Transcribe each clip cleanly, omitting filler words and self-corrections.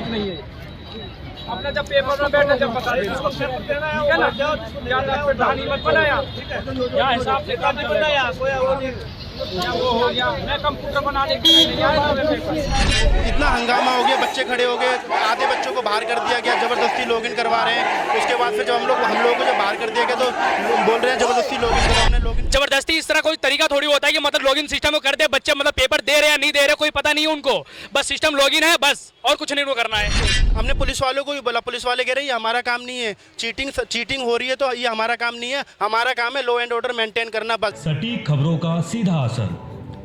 नहीं है। अपना जब पेपर में बैठे जब बता देना, ठीक है ना, ज्यादा प्रधानी मत बनाया, यहाँ हिसाब से काम बनाया, वो हो गया। मैं कंप्यूटर बनाने के लिए नहीं आया था पेपर। इतना हंगामा हो गया, बच्चे खड़े हो गए, आधे बच्चों को बाहर कर दिया गया, जबरदस्ती लॉगिन करवा रहे हैं। उसके बाद फिर जब हम लोगों को जब बाहर कर दिया गया तो बोल रहे हैं जबरदस्ती लॉगिन करो, हमने लॉगिन। जबरदस्ती इस तरह कोई तरीका थोड़ी होता है कि मतलब लॉगिन सिस्टम को कर दे, बच्चे मतलब पेपर दे रहे हैं नहीं दे रहे कोई पता नहीं है उनको, बस सिस्टम लॉगिन है बस, और कुछ नहीं उनको करना है। हमने पुलिस वालों को भी बोला, पुलिस वाले कह रहे हैं ये हमारा काम नहीं है, चीटिंग हो रही है तो ये हमारा काम नहीं है, हमारा काम है लॉ एंड ऑर्डर मेंटेन करना बस। सटीक खबरों का सीधा असर।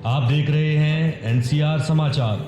आप देख रहे हैं एनसीआर समाचार।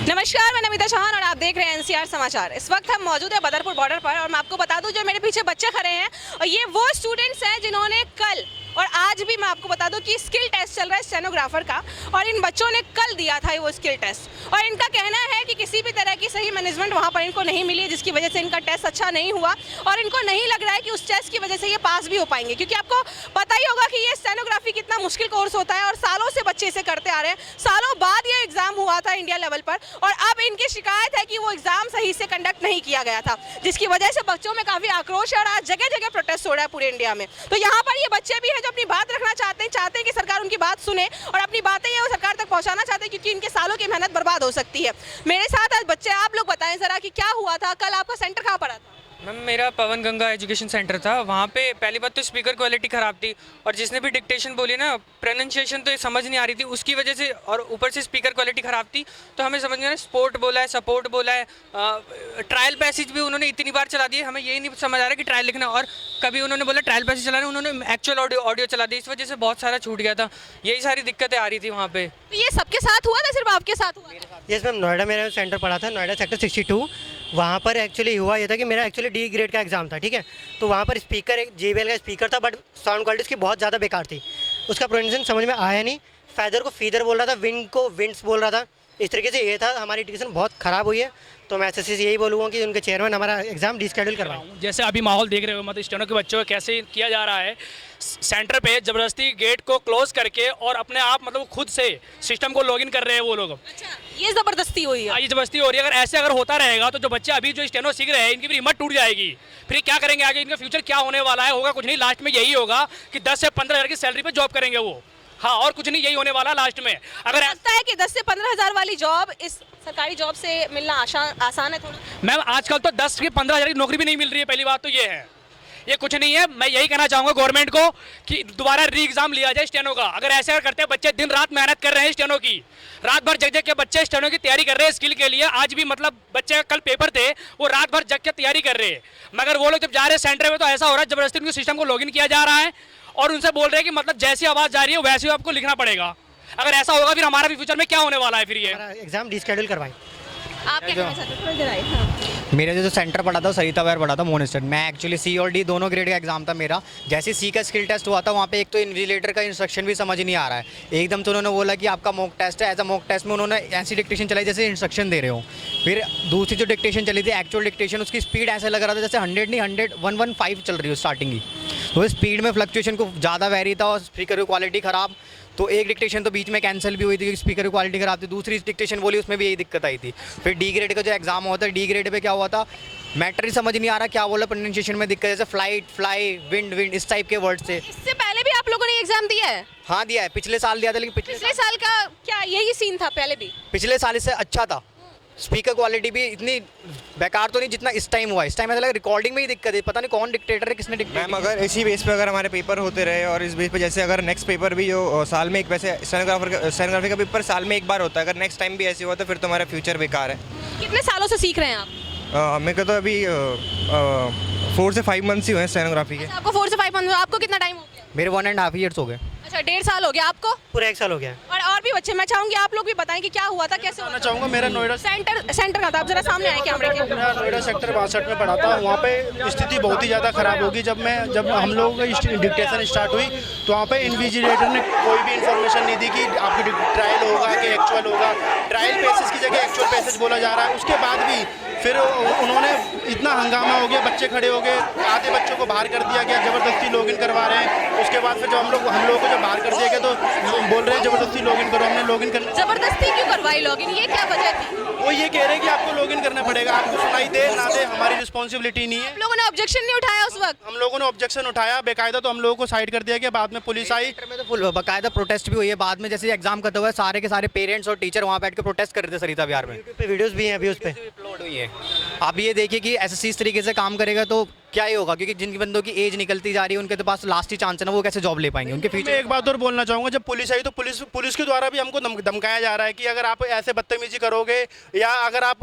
नमस्कार, मैं नमिता चौहान और आप देख रहे हैं एनसीआर समाचार। इस वक्त हम मौजूद हैं बदरपुर बॉर्डर पर और मैं आपको बता दूं जो मेरे पीछे बच्चे खड़े हैं और ये वो स्टूडेंट्स हैं जिन्होंने कल और आज भी मैं आपको बता दूं कि स्किल टेस्ट चल रहा है स्टेनोग्राफर का और इन बच्चों ने कल दिया था वो स्किल टेस्ट और इनका कहना है कि किसी भी तरह की सही मैनेजमेंट वहाँ पर इनको नहीं मिली, जिसकी वजह से इनका टेस्ट अच्छा नहीं हुआ और इनको नहीं लग रहा है कि उस टेस्ट की वजह से ये पास भी हो पाएंगे, क्योंकि आपको पता ही होगा कि ये स्टेनोग्राफी कितना मुश्किल कोर्स होता है और सालों से बच्चे इसे करते आ रहे हैं। सालों बाद ये एग्जाम हुआ था इंडिया लेवल पर और अब इनकी शिकायत है कि वो एग्जाम सही से कंडक्ट नहीं किया गया था, जिसकी वजह से बच्चों में काफी आक्रोश है और आज जगह जगह प्रोटेस्ट हो रहा है पूरे इंडिया में। तो यहाँ पर ये बच्चे भी हैं जो अपनी बात रखना चाहते हैं कि सरकार उनकी बात सुने और अपनी बातें ये सरकार तक पहुँचाना चाहते हैं, क्योंकि इनके सालों की मेहनत बर्बाद हो सकती है। मेरे साथ आज बच्चे, आप लोग बताएं जरा कि क्या हुआ था कल, आपका सेंटर कहाँ पड़ा था? मैम मेरा पवन गंगा एजुकेशन सेंटर था, वहाँ पे पहली बात तो स्पीकर क्वालिटी ख़राब थी और जिसने भी डिक्टेशन बोली ना प्रोनाउंसिएशन तो ये समझ नहीं आ रही थी उसकी वजह से, और ऊपर से स्पीकर क्वालिटी ख़राब थी तो हमें समझ नहीं आ रहा स्पोर्ट बोला है, सपोर्ट बोला है, ट्रायल पैसेज भी उन्होंने इतनी बार चला दिए, हमें यही नहीं समझ आ रहा कि ट्रायल लिखना, और कभी उन्होंने बोला ट्रायल पैसेज चला रहे उन्होंने एक्चुअल ऑडियो चला दी, इस वजह से बहुत सारा छूट गया था। यही सारी दिक्कतें आ रही थी वहाँ पर। तो ये सबके साथ हुआ था, सिर्फ आपके साथ हुआ? यस मैम, नोएडा मेरा सेंटर पड़ा था, नोएडा सेक्टर 62। वहाँ पर एक्चुअली हुआ ये था कि मेरा एक्चुअली डी ग्रेड का एग्ज़ाम था, ठीक है। तो वहाँ पर स्पीकर एक JBL का स्पीकर था, बट साउंड क्वालिटी उसकी बहुत ज़्यादा बेकार थी, उसका प्रोनाउंसिएशन समझ में आया नहीं। फैदर को फीदर बोल रहा था, विंड को विंड्स बोल रहा था, इस तरीके से ये था। हमारी एजुकेशन बहुत ख़राब हुई है, तो मैं SSC से यही बोलूँगा कि उनके चेयरमैन हमारा एग्ज़ाम डिस्केड्यूल करवाएं। जैसे अभी माहौल देख रहे हो, मतलब स्टेनो के बच्चों को कैसे किया जा रहा है, सेंटर पे जबरदस्ती गेट को क्लोज करके और अपने आप मतलब खुद से सिस्टम को लॉगिन कर रहे हैं वो लोग। अच्छा, ये जबरदस्ती हुई है? ये जबरदस्ती हो रही है। अगर ऐसे अगर होता रहेगा तो जो बच्चे अभी जो स्टेनो सीख रहे हैं इनकी भी हिम्मत टूट जाएगी, फिर क्या करेंगे आगे, इनका फ्यूचर क्या होने वाला है? होगा कुछ नहीं, लास्ट में यही होगा कि 10 से 15 हज़ार की सैलरी पे जॉब करेंगे वो। हाँ, और कुछ नहीं, यही होने वाला लास्ट में। अगर लगता है कि 10 से 15 हज़ार वाली जॉब इस सरकारी जॉब से मिलना आसान है थोड़ा? मैम आजकल तो 10 से 15 हज़ार की नौकरी भी नहीं मिल रही है, पहली बात तो ये है। ये कुछ नहीं है, मैं यही कहना चाहूँगा गवर्नमेंट को कि दोबारा री एग्जाम लिया जाए स्टेनो का। अगर ऐसे अगर करते हैं, बच्चे दिन रात मेहनत कर रहे हैं स्टेनो की, रात भर जग जग के बच्चे स्टेनो की तैयारी कर रहे हैं स्किल के लिए। आज भी मतलब बच्चे कल पेपर थे, वो रात भर जग के तैयारी कर रहे हैं, मगर वो लोग जब जा रहे हैं सेंटर में तो ऐसा हो रहा है जबरदस्ती उनके सिस्टम को लॉगिन किया जा रहा है और उनसे बोल रहे हैं कि मतलब जैसी आवाज़ जा रही है वैसे ही आपको लिखना पड़ेगा। अगर ऐसा होगा फिर हमारा भी फ्यूचर में क्या होने वाला है? फिर ये एग्ज़ाम डिस्केड्यूल करवाएं। आप क्या कहना चाहते हैं? थोड़ी देर आइए। हाँ। मेरा जो सेंटर पड़ा था सरिता वायर पड़ा था मोन स्टेट। मैं एक्चुअली C और D दोनों ग्रेड का एग्जाम था मेरा। जैसे C का स्किल टेस्ट हुआ था वहाँ पे एक तो इन्विजिलेटर का इंस्ट्रक्शन भी समझ नहीं आ रहा है, एकदम से उन्होंने बोला कि आपका मॉक टेस्ट है। एज अ मॉक टेस्ट में उन्होंने ऐसी डिक्टेशन चलाई जैसे इंस्ट्रक्शन दे रहे हो। फिर दूसरी जो डिक्टेशन चली थी एक्चुअल डिक्टेशन, उसकी स्पीड ऐसा लग रहा था जैसे 100 नहीं 115 चल रही हो स्टार्टिंग की। तो स्पीड में फ्लक्चुएशन को ज़्यादा वेरी था और स्पीकर की क्वालिटी ख़राब। तो एक डिक्टेशन तो बीच में कैंसिल भी हुई थी क्योंकि स्पीकर की क्वालिटी खराब थी। दूसरी डिक्टेशन बोली उसमें भी यही दिक्कत आई थी। फिर D ग्रेड का जो एग्जाम होता है, D ग्रेड पे क्या हुआ था, मैटर ही समझ नहीं आ रहा क्या बोला, प्रोनाउंसिएशन में दिक्कत, जैसे फ्लाइट, फ्लाई, विंड, इस टाइप के वर्ड थे। इससे पहले भी आप लोगों ने एग्जाम दिया है? हाँ दिया है, पिछले साल दिया था, लेकिन पिछले साल का क्या यही सीन था? पहले भी पिछले साल इससे अच्छा था, स्पीकर क्वालिटी भी इतनी बेकार तो नहीं जितना इस टाइम हुआ। इस टाइम ऐसा लगा रिकॉर्डिंग में ही दिक्कत है, पता नहीं कौन डिक्टेटर है, किसने डिक्टेट। मैम अगर इसी बेस पे अगर हमारे पेपर होते रहे और इस बेस पे जैसे अगर नेक्स्ट पेपर भी जो साल में एक, वैसे स्टेनोग्राफी का पेपर साल में एक बार होता है, अगर नेक्स्ट टाइम भी ऐसे हुआ तो फिर तो हमारा फ्यूचर बेकार है। कितने सालों से सीख रहे हैं आप? मेरे को तो अभी 4 से 5 मंथ्स ही हुए हैं स्टेनोग्राफी के। आपको 4 से 5 मंथ? आपको कितना टाइम हो गया? मेरे 1.5 ईयर्स हो गए। अच्छा, 1.5 साल हो गया आपको? पूरा 1 साल हो गया। और भी बच्चे, मैं चाहूंगी आप लोग भी बताएं कि क्या हुआ था, कैसे हुआ था? चाहूँगा मेरा नोएडा सेंटर का था, आप जरा सामने आए कैमरे के। नोएडा सेक्टर 62 में पढ़ा था। वहाँ पे स्थिति बहुत ही ज़्यादा ख़राब होगी। जब हम लोगों की डिक्टेशन स्टार्ट हुई तो वहाँ पे इन्विजिलेटर ने कोई भी इन्फॉर्मेशन नहीं दी कि आपकी ट्रायल होगा कि एक्चुअल होगा। ट्रायल पेसेज की जगह एक्चुअल पेसेज बोला जा रहा है। उसके बाद भी फिर उन्होंने इतना हंगामा हो गया, बच्चे खड़े हो गए, आधे बच्चों को बाहर कर दिया गया, जबरदस्ती लॉगिन करवा रहे हैं। उसके बाद फिर जब हम लोगों को जब बाहर कर दिया गया तो बोल रहे हैं जबरदस्ती लॉगिन करो, हमने लॉगिन करना। जबरदस्ती क्यों करवाई लॉगिन, ये क्या वजह थी? वो ये कह रहे हैं कि आपको लॉगिन करना पड़ेगा, आपको सुनाई दे ना दे हमारी रिस्पॉन्सिबिलिटी नहीं है। आप लोगों ने ऑब्जेक्शन नहीं उठाया उस वक्त? हम लोगों ने ऑब्जेक्शन उठाया बेकायदा, तो हम लोगों को साइड कर दिया गया। बाद में पुलिस आई, सेंटर में तो फुल बाकायदा प्रोटेस्ट भी हुई है। बाद में जैसे एग्जाम खत्म हुआ सारे के सारे पेरेंट्स और टीचर वहाँ बैठ के प्रोटेस्ट कर रहे थे सरिता विहार में। यूट्यूब पे वीडियोस भी हैं अभी उस पर अपलोड हुई है। आप ये देखिए कि एसएससी इस तरीके से काम करेगा तो क्या ही होगा, क्योंकि जिन बंदों की एज निकलती जा रही है उनके तो पास लास्ट ही चांस है ना, वो कैसे जॉब ले पाएंगे उनके मैं फ्यूचर। एक बात और बोलना चाहूँगा, जब पुलिस आई तो पुलिस के द्वारा भी हमको धमकाया जा रहा है कि अगर आप ऐसे बदतमीजी करोगे या अगर आप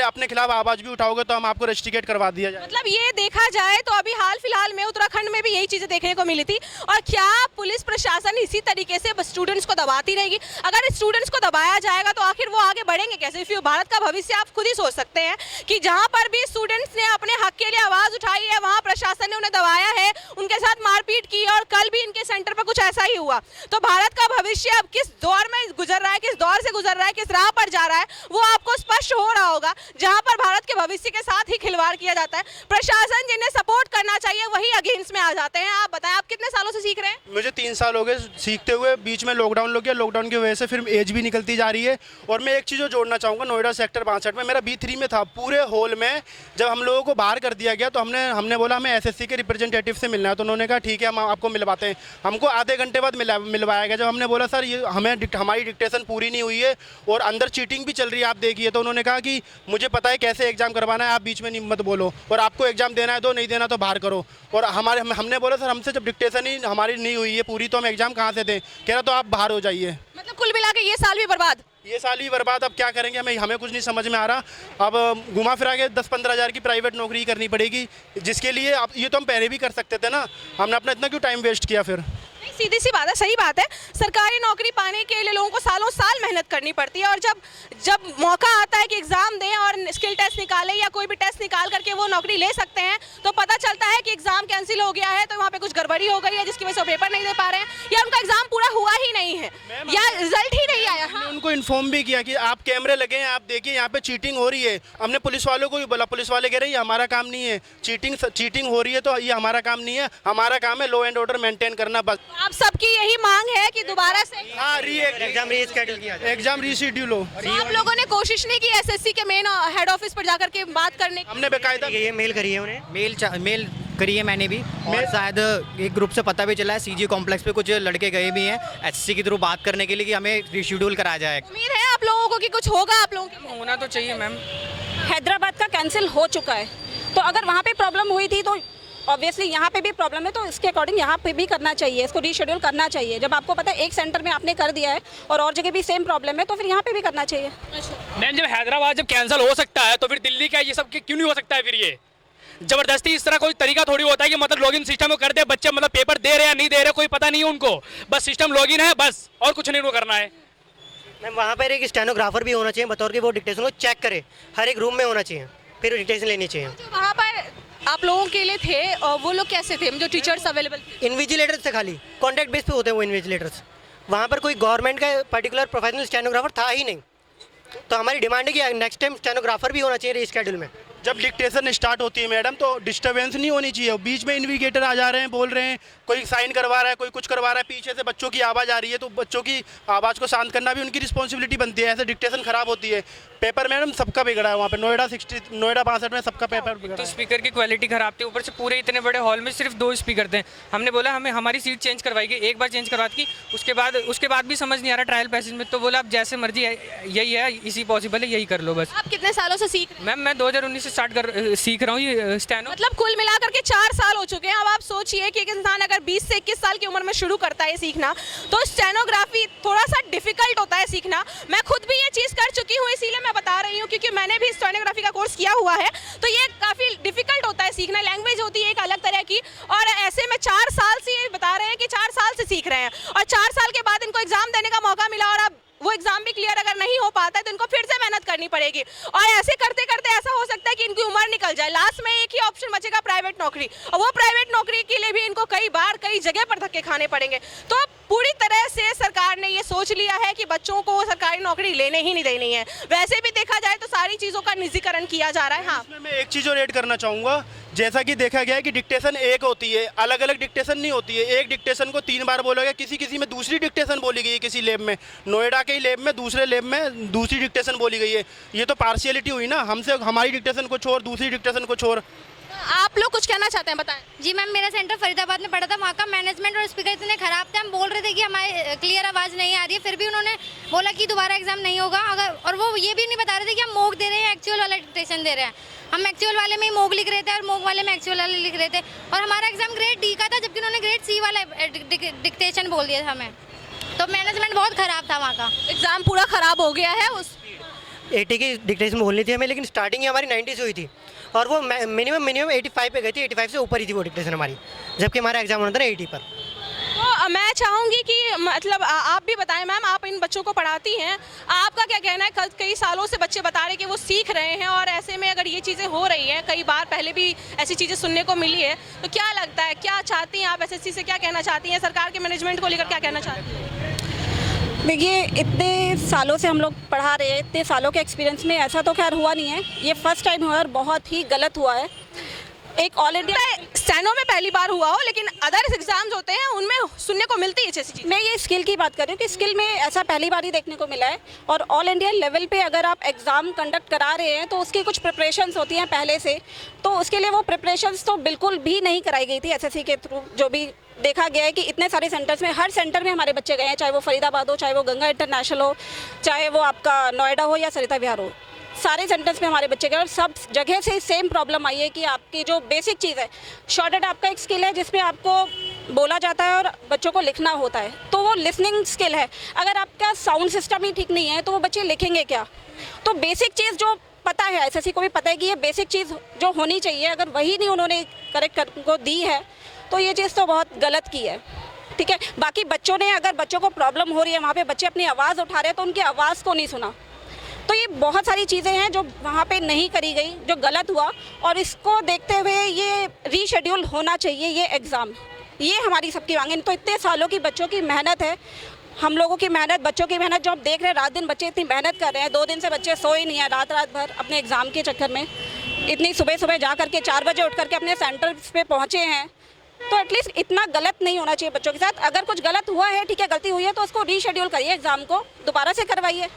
अपने खिलाफ आवाज़ भी उठाओगे तो हम आपको रेस्ट्रिकेट करवा दिया जाए। मतलब ये देखा जाए तो अभी हाल फिलहाल में उत्तराखंड में भी यही चीजें देखने को मिली थी। और क्या पुलिस प्रशासन इसी तरीके से स्टूडेंट्स को दबाती रहेगी? अगर स्टूडेंट्स को दबाया जाएगा तो आखिर वो आगे बढ़ेंगे कैसे? फिर भारत का भविष्य आप खुद ही सोच सकते हैं कि जहां पर भी स्टूडेंट्स ने अपने हक के लिए आवाज उठाई है वहां प्रशासन ने उन्हें दबाया है, उनके साथ मारपीट की और कल भी इनके सेंटर पर कुछ ऐसा ही हुआ। तो भारत का भविष्य अब किस दौर में गुजर रहा है, किस दौर से गुजर रहा है, किस राह पर जा रहा है, वो आपको स्पष्ट हो रहा होगा। जहां पर भारत के भविष्य के साथ ही खिलवाड़ किया जाता है, प्रशासन जिन्हें सपोर्ट करना चाहिए वही अगेंस्ट में आ जाते हैं। आप बताएं, आप कितने सालों से सीख रहे हैं? मुझे 3 साल हो गए सीखते हुए, बीच में लॉकडाउन लग गया, लॉकडाउन की वजह से फिर एज भी निकलती जा रही है। और मैं एक चीज़ और जोड़ना चाहूँगा, नोएडा सेक्टर 62 में मेरा B3 में था, पूरे हॉल में जब हम लोगों को बाहर कर दिया गया तो हमने बोला हमें एसएससी के रिप्रेजेंटेटिव से मिलना है, तो उन्होंने कहा ठीक है हम आपको मिलवाते हैं। हमको आधे घंटे बाद मिलवाया गया। जब हमने बोला सर ये हमारी डिक्टेशन पूरी नहीं हुई है और अंदर चीटिंग भी चल रही है आप देखिए, तो उन्होंने कहा कि मुझे पता है कैसे एग्जाम करवाना है, आप बीच में नहीं मत बोलो, और आपको एग्जाम देना है दो, नहीं देना तो बाहर करो। और हमने बोला सर हमसे जब डिक्टेशन ही हमारी नहीं हुई है पूरी तो हम एग्जाम कहाँ से दें? कह रहा तो आप बाहर हो जाइए। मतलब कुल मिला के ये साल भी बर्बाद? ये साल ही बर्बाद। अब क्या करेंगे, हमें कुछ नहीं समझ में आ रहा। अब घुमा फिरा के 10-15 हज़ार की प्राइवेट नौकरी करनी पड़ेगी, जिसके लिए अब ये तो हम पहले भी कर सकते थे ना, हमने अपना इतना क्यों टाइम वेस्ट किया फिर? सीधी सी बात है, सही बात है। सरकारी नौकरी पाने के लिए लोगों को सालों साल मेहनत करनी पड़ती है और जब मौका आता है कि एग्ज़ाम दें और स्किल टेस्ट निकालें या कोई भी टेस्ट निकाल करके वो नौकरी ले सकते हैं, तो पता चलता है कि एग्ज़ाम कैंसिल हो गया है, तो वहाँ पे कुछ गड़बड़ी हो गई है जिसकी वजह से वो पेपर नहीं दे पा रहे हैं या उनका एग्ज़ाम पूरा हुआ ही नहीं है या रिजल्ट ही नहीं आया। हमने उनको इन्फॉर्म भी किया कि आप कैमरे लगे हैं, आप देखिए यहाँ पे चीटिंग हो रही है। हमने पुलिस वालों को भी बोला, पुलिस वाले कह रहे हैं ये हमारा काम नहीं है, चीटिंग हो रही है तो ये हमारा काम नहीं है, हमारा काम है लॉ एंड ऑर्डर मेंटेन करना बस। आप सबकी यही मांग है कि दोबारा से एग्जाम रीशेड्यूल किया जाए, एग्जाम रीशेड्यूल हो। तो आप लोगों ने कोशिश नहीं की एसएससी के मेन हेड ऑफिस पर जाकर के बात करने की? हमने बेकायदा ये मेल करी है उन्हें, मेल करी है मैंने भी, और शायद एक ग्रुप से पता भी चला है सीजी कॉम्प्लेक्स पे कुछ लड़के गए भी हैं एसएससी के थ्रू बात करने के लिए कि हमें रीशेड्यूल कराया जाए। उम्मीद है आप लोगों को कि कुछ होगा आप लोगों के? होना तो चाहिए मैम। हैदराबाद का कैंसिल हो चुका है, तो अगर वहाँ पे प्रॉब्लम हुई थी तो ऑब्वियसली यहाँ पे भी प्रॉब्लम है, तो इसके अकॉर्डिंग यहाँ पे भी करना चाहिए, इसको रीशेड्यूल करना चाहिए। जब आपको पता है एक सेंटर में आपने कर दिया है और जगह भी सेम प्रॉब्लम है, तो फिर यहाँ पे भी करना चाहिए। मैम जब हैदराबाद जब कैंसिल हो सकता है तो फिर दिल्ली का ये सब क्यों नहीं हो सकता है? फिर ये जबरदस्ती इस तरह कोई तरीका थोड़ी होता है कि मतलब लॉगिन सिस्टम को कर दे, बच्चे मतलब पेपर दे रहे हैं नहीं दे रहे कोई पता नहीं है उनको, बस सिस्टम लॉगिन है बस, और कुछ नहीं उनको करना है। मैम वहाँ पर एक स्टेनोग्राफर भी होना चाहिए बतौर कि वो डिक्टेशन को चेक करे, हर एक रूम में होना चाहिए, फिर डिक्टेशन लेनी चाहिए। जो वहाँ पर आप लोगों के लिए थे और वो लोग कैसे थे जो टीचर्स अवेलेबल थे? इन्विजिलेटर्स से खाली कॉन्टैक्ट बेस पे होते हैं वो इन्विजिलेटर्स, वहाँ पर कोई गवर्नमेंट का पर्टिकुलर प्रोफेशनल स्टेनोग्राफर था ही नहीं। तो हमारी डिमांड है कि नेक्स्ट टाइम स्टेनोग्राफर भी होना चाहिए रीशेड्यूल में। जब डिक्टेशन स्टार्ट होती है मैडम तो डिस्टर्बेंस नहीं होनी चाहिए। बीच में इन्विगेटर आ जा रहे हैं, बोल रहे हैं, कोई साइन करवा रहा है, कोई कुछ करवा रहा है, पीछे से बच्चों की आवाज़ आ रही है, तो बच्चों की आवाज़ को शांत करना भी उनकी रिस्पॉन्सिबिलिटी बनती है। ऐसे डिक्टेशन खराब होती है। पेपर मैडम सबका बिगड़ा है वहाँ पे, नोएडा 62 में सबका पेपर बिगड़ा तो है। स्पीकर की क्वालिटी खराब थी, ऊपर से पूरे इतने बड़े हॉल में सिर्फ 2 स्पीकर थे। हमने बोला हमें हमारी सीट चेंज करवाई गई, एक बार चेंज करवा दी, उसके बाद भी समझ नहीं आ रहा ट्रायल पैसेज में, तो बोला आप जैसे मर्जी है, यही है, इसी पॉसिबल है, यही कर लो बस। आप कितने सालों से सीख रहे हैं? मैम मैं 2019 से सीख रहा हूँ ये स्टेनो। मतलब कुल मिलाकर के 4 साल हो चुके हैं। अब आप सोचिए कि एक इंसान अगर 20 से 21 साल की उम्र में शुरू करता है सीखना, तो स्टेनोग्राफी थोड़ा सा डिफिकल्ट होता है सीखना। मैं खुद भी ये चीज़ कर चुकी हूँ, इसीलिए मैं बता रही हूँ, क्योंकि मैंने भी स्टेनोग्राफी का कोर्स किया हुआ है। तो ये काफ़ी डिफिकल्ट होता है सीखना, लैंग्वेज होती है एक अलग तरह की, और ऐसे में 4 साल से ये बता रहे हैं कि 4 साल से सीख रहे हैं, और 4 साल के बाद इनको एग्जाम देने का मौका मिला और अब वो एग्जाम भी क्लियर अगर नहीं हो पाता है तो इनको फिर से मेहनत करनी पड़ेगी, और ऐसे करते करते ऐसा हो सकता है कि इनकी उम्र निकल जाए। लास्ट में एक ही ऑप्शन बचेगा, प्राइवेट नौकरी, और वो प्राइवेट नौकरी के लिए भी इनको कई बार कई जगह पर धक्के खाने पड़ेंगे। तो पूरी तरह से सरकार ने ये सोच लिया है कि बच्चों को सरकारी नौकरी लेने ही नहीं देनी है। वैसे भी देखा जाए तो सारी चीज़ों का निजीकरण किया जा रहा है। हाँ, मैं एक चीज़ और ऐड करना चाहूँगा, जैसा कि देखा गया है कि डिक्टेशन एक होती है, अलग अलग डिक्टेशन नहीं होती है। एक डिक्टेशन को 3 बार बोला गया, किसी किसी में दूसरी डिक्टेशन बोली गई है, किसी लैब में, नोएडा के ही लैब में, दूसरे लैब में दूसरी डिक्टेशन बोली गई है। ये तो पार्शियलिटी हुई ना, हमसे हमारी डिक्टेशन को छोड़ दूसरी डिक्टेशन को छोड़। आप लोग कुछ कहना चाहते हैं, बताएं। जी मैम, मेरा सेंटर फरीदाबाद में पड़ा था। वहाँ का मैनेजमेंट और स्पीकर इतने ख़राब थे, हम बोल रहे थे कि हमारी क्लियर आवाज़ नहीं आ रही है, फिर भी उन्होंने बोला कि दोबारा एग्जाम नहीं होगा। और वो ये भी नहीं बता रहे थे कि हम मोक दे रहे हैं, एक्चुअल वाला डिक्टेशन दे रहे हैं। हम एक्चुअल वाले में ही मोक लिख रहे थे और मोक वाले में एक्चुअल वाले लिख रहे थे, और हमारा एग्जाम ग्रेड डी का था, जबकि उन्होंने ग्रेड सी वाला डिक्टेशन बोल दिया था हमें। तो मैनेजमेंट बहुत ख़राब था वहाँ का। एग्जाम पूरा खराब हो गया है। उस 80 की डिक्टेशन बोलनी थी हमें, लेकिन स्टार्टिंग ही हमारी 90 से हुई थी और वो मिनिमम 85 पे गई थी। 85 से ऊपर ही थी वो डिक्टेशन हमारी, जबकि हमारा एग्जाम होना था ना 80 पर। तो मैं चाहूँगी कि मतलब आप भी बताएं मैम, आप इन बच्चों को पढ़ाती हैं, आपका क्या कहना है? कई सालों से बच्चे बता रहे हैं कि वो सीख रहे हैं, और ऐसे में अगर ये चीज़ें हो रही हैं, कई बार पहले भी ऐसी चीज़ें सुनने को मिली है, तो क्या लगता है, क्या चाहती हैं आप एसएससी से, क्या कहना चाहती हैं सरकार के मैनेजमेंट को लेकर, क्या कहना चाहती हैं? देखिए, इतने सालों से हम लोग पढ़ा रहे हैं, इतने सालों के एक्सपीरियंस में ऐसा तो खैर हुआ नहीं है, ये फर्स्ट टाइम हुआ और बहुत ही गलत हुआ है। एक ऑल इंडिया स्टेनो में पहली बार हुआ हो, लेकिन अदर एग्जाम्स होते हैं उनमें सुनने को मिलती है ऐसी चीज़। मैं ये स्किल की बात कर रही हूँ कि स्किल में ऐसा पहली बार ही देखने को मिला है, और ऑल इंडिया लेवल पे अगर आप एग्ज़ाम कंडक्ट करा रहे हैं तो उसकी कुछ प्रिपरेशंस होती हैं पहले से, तो उसके लिए वो प्रिपरेशंस तो बिल्कुल भी नहीं कराई गई थी एसएससी के थ्रू। जो भी देखा गया है कि इतने सारे सेंटर्स में, हर सेंटर में हमारे बच्चे गए हैं, चाहे वो फरीदाबाद हो, चाहे वो गंगा इंटरनेशनल हो, चाहे वो आपका नोएडा हो या सरिता विहार हो, सारे सेंटर्स में हमारे बच्चे गए, और सब जगह से सेम प्रॉब्लम आई है कि आपकी जो बेसिक चीज़ है, शॉर्टेड आपका एक स्किल है जिसमें आपको बोला जाता है और बच्चों को लिखना होता है, तो वो लिसनिंग स्किल है। अगर आपका साउंड सिस्टम ही ठीक नहीं है तो वो बच्चे लिखेंगे क्या? तो बेसिक चीज़ जो पता है, एसएससी को भी पता है कि ये बेसिक चीज़ जो होनी चाहिए, अगर वही नहीं उन्होंने करेक्ट को दी है तो ये चीज़ तो बहुत गलत की है। ठीक है, बाकी बच्चों ने, अगर बच्चों को प्रॉब्लम हो रही है, वहाँ पे बच्चे अपनी आवाज़ उठा रहे हैं तो उनकी आवाज़ को नहीं सुना, तो ये बहुत सारी चीज़ें हैं जो वहाँ पे नहीं करी गई, जो गलत हुआ, और इसको देखते हुए ये रीशेड्यूल होना चाहिए ये एग्ज़ाम। ये हमारी सबकी मांग है। तो इतने सालों की बच्चों की मेहनत है, हम लोगों की मेहनत, बच्चों की मेहनत, जो आप देख रहे हैं रात दिन बच्चे इतनी मेहनत कर रहे हैं, 2 दिन से बच्चे सोए नहीं हैं, रात भर अपने एग्ज़ाम के चक्कर में, इतनी सुबह जा करके 4 बजे उठ करके अपने सेंटर्स पे पहुँचे हैं, तो एटलीस्ट इतना गलत नहीं होना चाहिए बच्चों के साथ। अगर कुछ गलत हुआ है, ठीक है, गलती हुई है, तो उसको रीशेड्यूल करिए, एग्ज़ाम को दोबारा से करवाइए।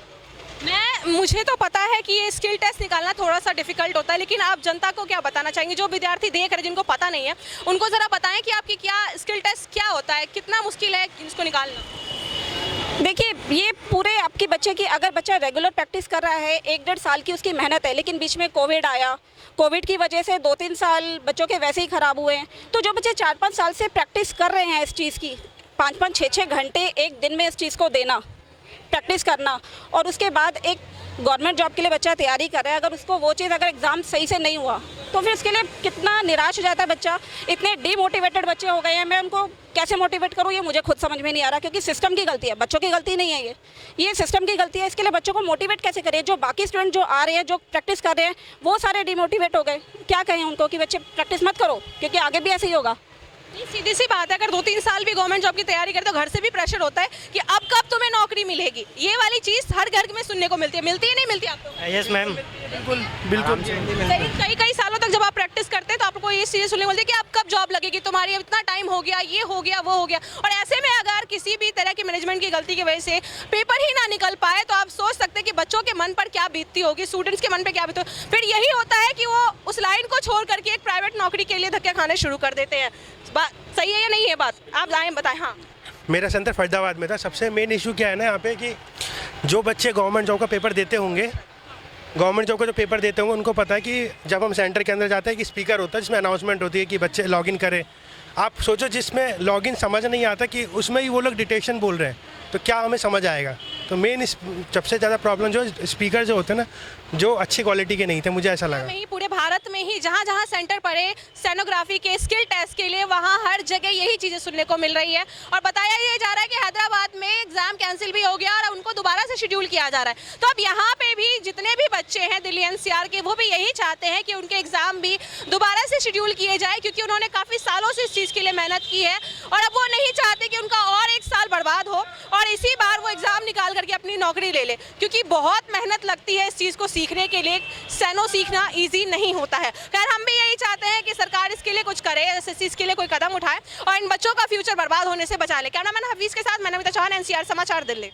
मुझे तो पता है कि ये स्किल टेस्ट निकालना थोड़ा सा डिफिकल्ट होता है, लेकिन आप जनता को क्या बताना चाहेंगे, जो विद्यार्थी देख रहे हैं जिनको पता नहीं है, उनको ज़रा बताएं कि आपकी क्या स्किल टेस्ट क्या होता है, कितना मुश्किल है इसको निकालना? देखिए, ये पूरे आपके बच्चे की, अगर बच्चा रेगुलर प्रैक्टिस कर रहा है, 1-1.5 साल की उसकी मेहनत है, लेकिन बीच में कोविड आया, कोविड की वजह से 2-3 साल बच्चों के वैसे ही ख़राब हुए हैं, तो जो बच्चे 4-5 साल से प्रैक्टिस कर रहे हैं इस चीज़ की, 5-5, 6-6 घंटे एक दिन में इस चीज़ को देना, प्रैक्टिस करना, और उसके बाद एक गवर्नमेंट जॉब के लिए बच्चा तैयारी कर रहा है, अगर उसको वो चीज़, अगर एग्ज़ाम सही से नहीं हुआ तो फिर उसके लिए कितना निराश हो जाता है बच्चा। इतने डीमोटिवेटेड बच्चे हो गए हैं, मैं उनको कैसे मोटिवेट करूँ ये मुझे खुद समझ में नहीं आ रहा, क्योंकि सिस्टम की गलती है, बच्चों की गलती नहीं है, ये सिस्टम की गलती है। इसके लिए बच्चों को मोटिवेट कैसे करें? जो बाकी स्टूडेंट जो आ रहे हैं, जो प्रैक्टिस कर रहे हैं, वो सारे डीमोटिवेट हो गए। क्या कहें उनको कि बच्चे प्रैक्टिस मत करो, क्योंकि आगे भी ऐसे ही होगा। सीधी सी बात है, अगर 2-3 साल भी गवर्नमेंट जॉब की तैयारी करे तो घर से भी प्रेशर होता है कि अब कब तुम्हें नौकरी मिलेगी। ये वाली चीज़ हर घर में सुनने को मिलती है, मिलती है नहीं मिलती आपको? यस मैम, बिल्कुल। कई सालों तक जब आप प्रैक्टिस करते हैं तो आपको ये चीज़ें सुनने को मिलती है कि अब कब जॉब लगेगी तुम्हारी, अब इतना टाइम हो गया, ये हो गया, वो हो गया। और ऐसे में अगर किसी भी तरह की मैनेजमेंट की गलती की वजह से पेपर ही ना निकल पाए तो आप सोच सकते हैं कि बच्चों के मन पर क्या बीतती होगी, स्टूडेंट्स के मन पर क्या बीतती होगी। फिर यही होता है कि वो उस लाइन को छोड़ करके एक प्राइवेट नौकरी के लिए धक्के खाने शुरू कर देते हैं। बात सही है या नहीं है? बात आप आए बताएं। हाँ, मेरा सेंटर फरीदाबाद में था। सबसे मेन इशू क्या है ना यहाँ पे, कि जो बच्चे गवर्नमेंट जॉब का पेपर देते होंगे, गवर्नमेंट जॉब का जो पेपर देते होंगे, उनको पता है कि जब हम सेंटर के अंदर जाते हैं कि स्पीकर होता है जिसमें अनाउंसमेंट होती है कि बच्चे लॉगिन करें। आप सोचो, जिसमें लॉगिन समझ नहीं आता कि उसमें ही वो लोग डिटेक्शन बोल रहे हैं, तो क्या हमें समझ आएगा? तो मेन सबसे ज़्यादा प्रॉब्लम जो स्पीकर जो होते हैं ना, जो अच्छी क्वालिटी के नहीं थे, मुझे ऐसा लगा। पूरे भारत में ही जहाँ जहाँ सेंटर पड़े स्टेनोग्राफी के स्किल टेस्ट के लिए, वहाँ हर जगह यही चीज़ें सुनने को मिल रही है। और बताया ये जा रहा है कि हैदराबाद में एग्जाम कैंसिल भी हो गया और उनको दोबारा से शेड्यूल किया जा रहा है। तो अब यहाँ पे भी जितने भी बच्चे हैं दिल्ली एनसीआर के, वो भी यही चाहते हैं कि उनके एग्ज़ाम भी दोबारा से शेड्यूल किए जाए, क्योंकि उन्होंने काफ़ी सालों से इस चीज़ के लिए मेहनत की है और अब वो नहीं चाहते कि उनका और एक साल बर्बाद हो और इसी बार वो एग्ज़ाम निकाल करके अपनी नौकरी ले ले, क्योंकि बहुत मेहनत लगती है इस चीज़ को सीखने के लिए। स्टेनो सीखना ईजी नहीं होता है। खैर, हम भी यही चाहते हैं कि सरकार इसके लिए कुछ करे, इसके लिए कोई कदम उठाए और इन बच्चों का फ्यूचर बर्बाद होने से बचा ले। कैमरामैन हफीज़ के साथ मैं नमिता चौहान, एनसीआर समाचार, दिल्ली।